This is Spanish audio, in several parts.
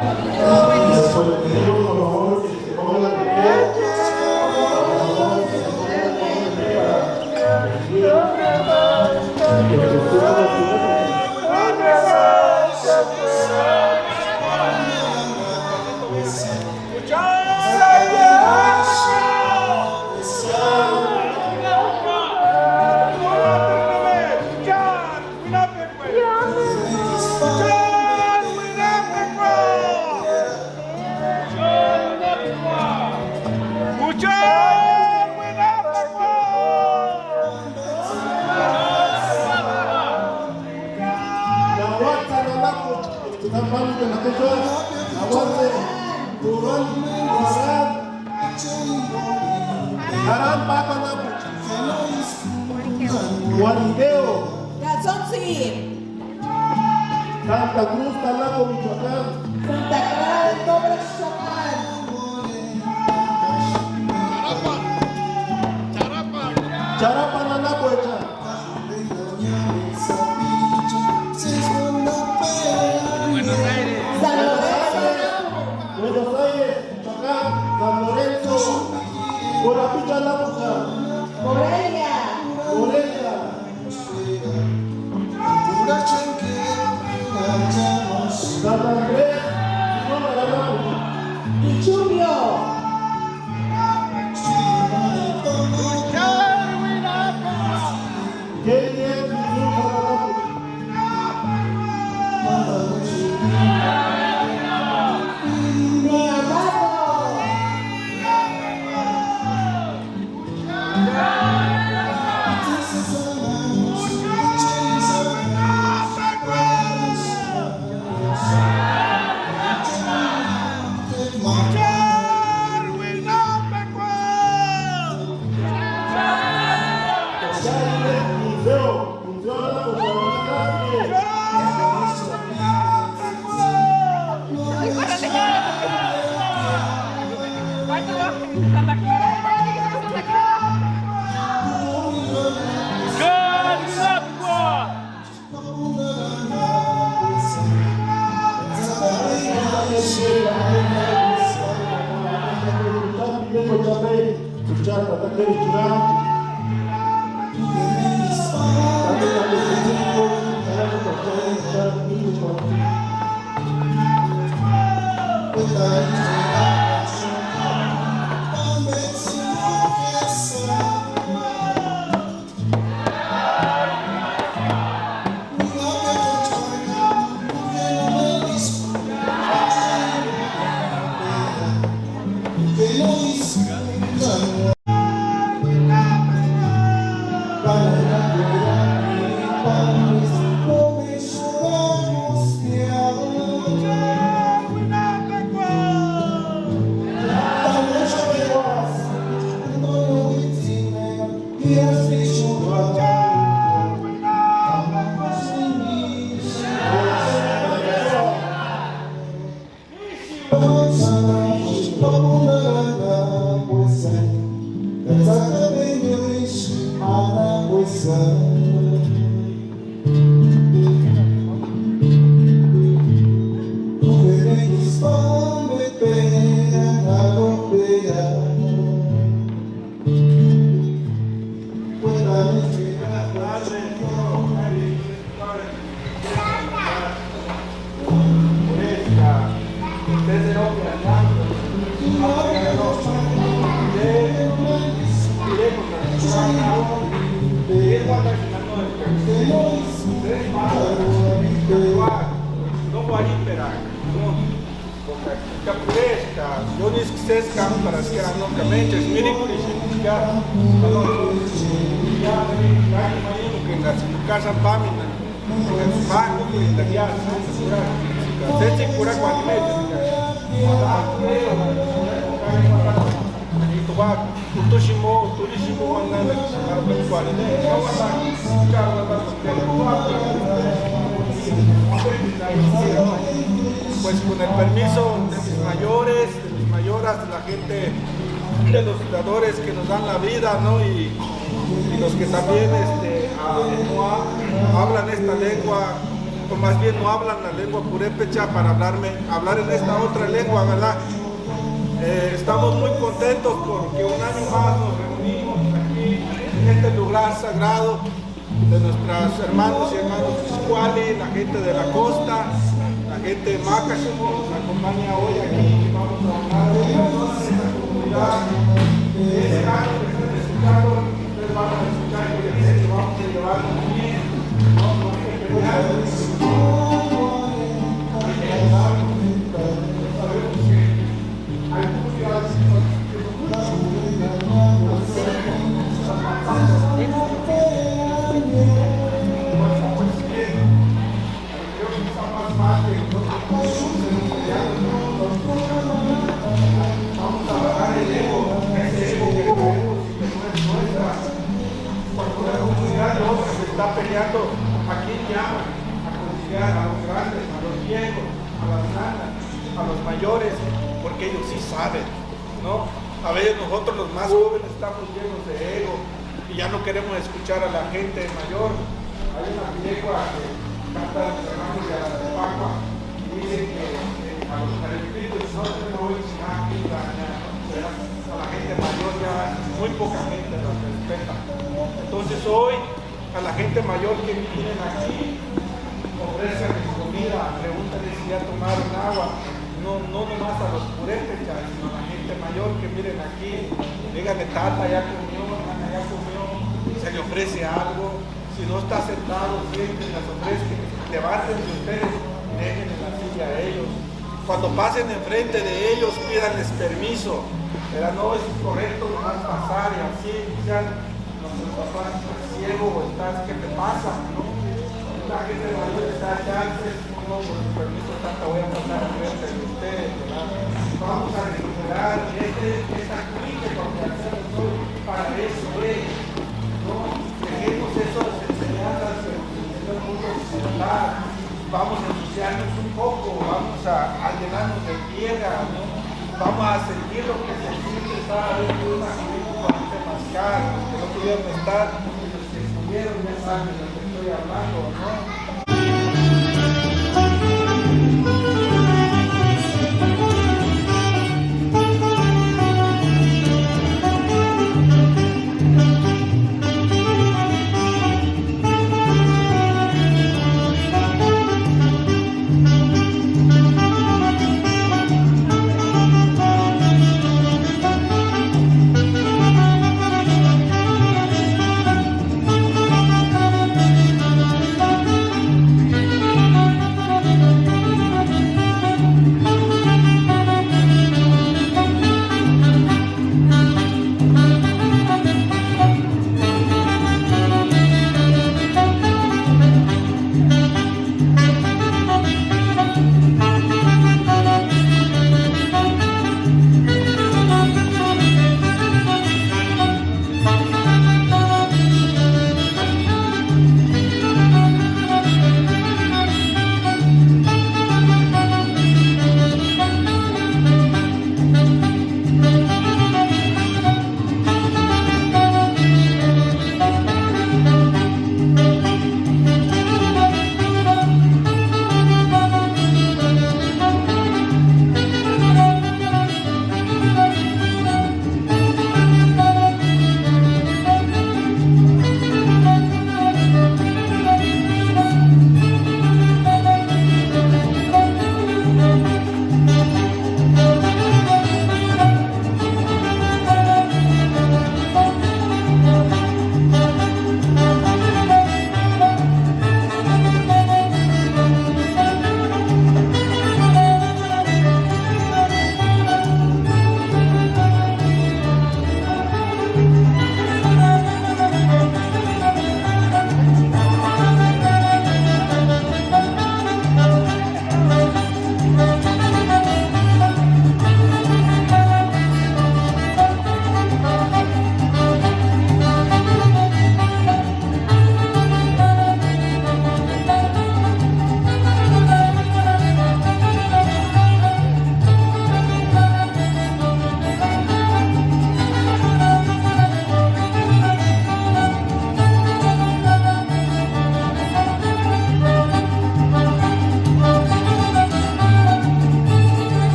Les pedimos por favor que se pongan de pie. Santa Cruz, Talaco, Michoacán. Santa Clara del Cobre, Michoacán. Charapa, Nanapuecha. Buenos Aires. Buenos Aires, Michoacán, San Lorenzo, Corapicha, Lapucha. Morelia. San Andrés, Ichubio. Pues con el permiso de mis mayores, de mis mayoras, de la gente, de los creadores que nos dan la vida, ¿no? Y los que también no hablan esta lengua, o más bien no hablan la lengua purépecha para hablar en esta otra lengua, ¿verdad? Estamos muy contentos porque un año más nos reunimos aquí en este lugar sagrado de nuestros hermanos y hermanas Xiscuali, la gente de la costa, la gente de Macaxo que nos acompaña hoy aquí. Vamos a hablar de toda esta comunidad. Ese año que están escuchando, ustedes van a escuchar que vamos a llevarnos bien. Vamos a pelear. Está peleando a quién llaman, a conciliar a los grandes, a los viejos, a las nanas, a los mayores, porque ellos sí saben, ¿no? A veces nosotros los más jóvenes estamos llenos de ego y ya no queremos escuchar a la gente mayor. Hay una película que canta los hermanos de la de Pacua y dice que a los espíritus no tenemos a la gente mayor ya muy poca gente los respeta. Entonces hoy a la gente mayor que vienen aquí, ofrecen comida, pregúntales si ya tomaron agua, no nomás a los purépechas, sino a la gente mayor que miren aquí, díganle tata, ya comió, nana, ya comió, se le ofrece algo, si no está sentado, sienten, las ofrezcan, levántense ustedes, dejen en la silla a ellos. Cuando pasen enfrente de ellos, pídanles permiso, pero no es correcto nomás pasar y así, ya nuestros papás están ciego o estás, ¿qué te pasa? ¿No? La gente mayor está chances, no, por su permiso tanta voy a pasar enfrente de ustedes, ¿verdad? Vamos a recuperar esta cuite porque hacemos hoy para eso, ¿no? Dejemos esas enseñanzas que nos mundo occidental, vamos a ensuciarnos un poco, vamos a llenarnos de piedra, ¿no? Vamos a sentir lo que se siente estar dentro de una mascar, que no pudieron estar, los que estuvieron ya saben de lo que estoy hablando, ¿no?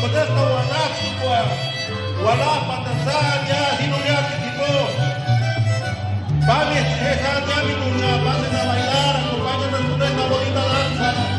con esta guanáxicua. Gualá, patasán, ya, sino ya, tipo. Vale, esa ya, mi niña, pasen a bailar, acompáñanos con esta bonita danza.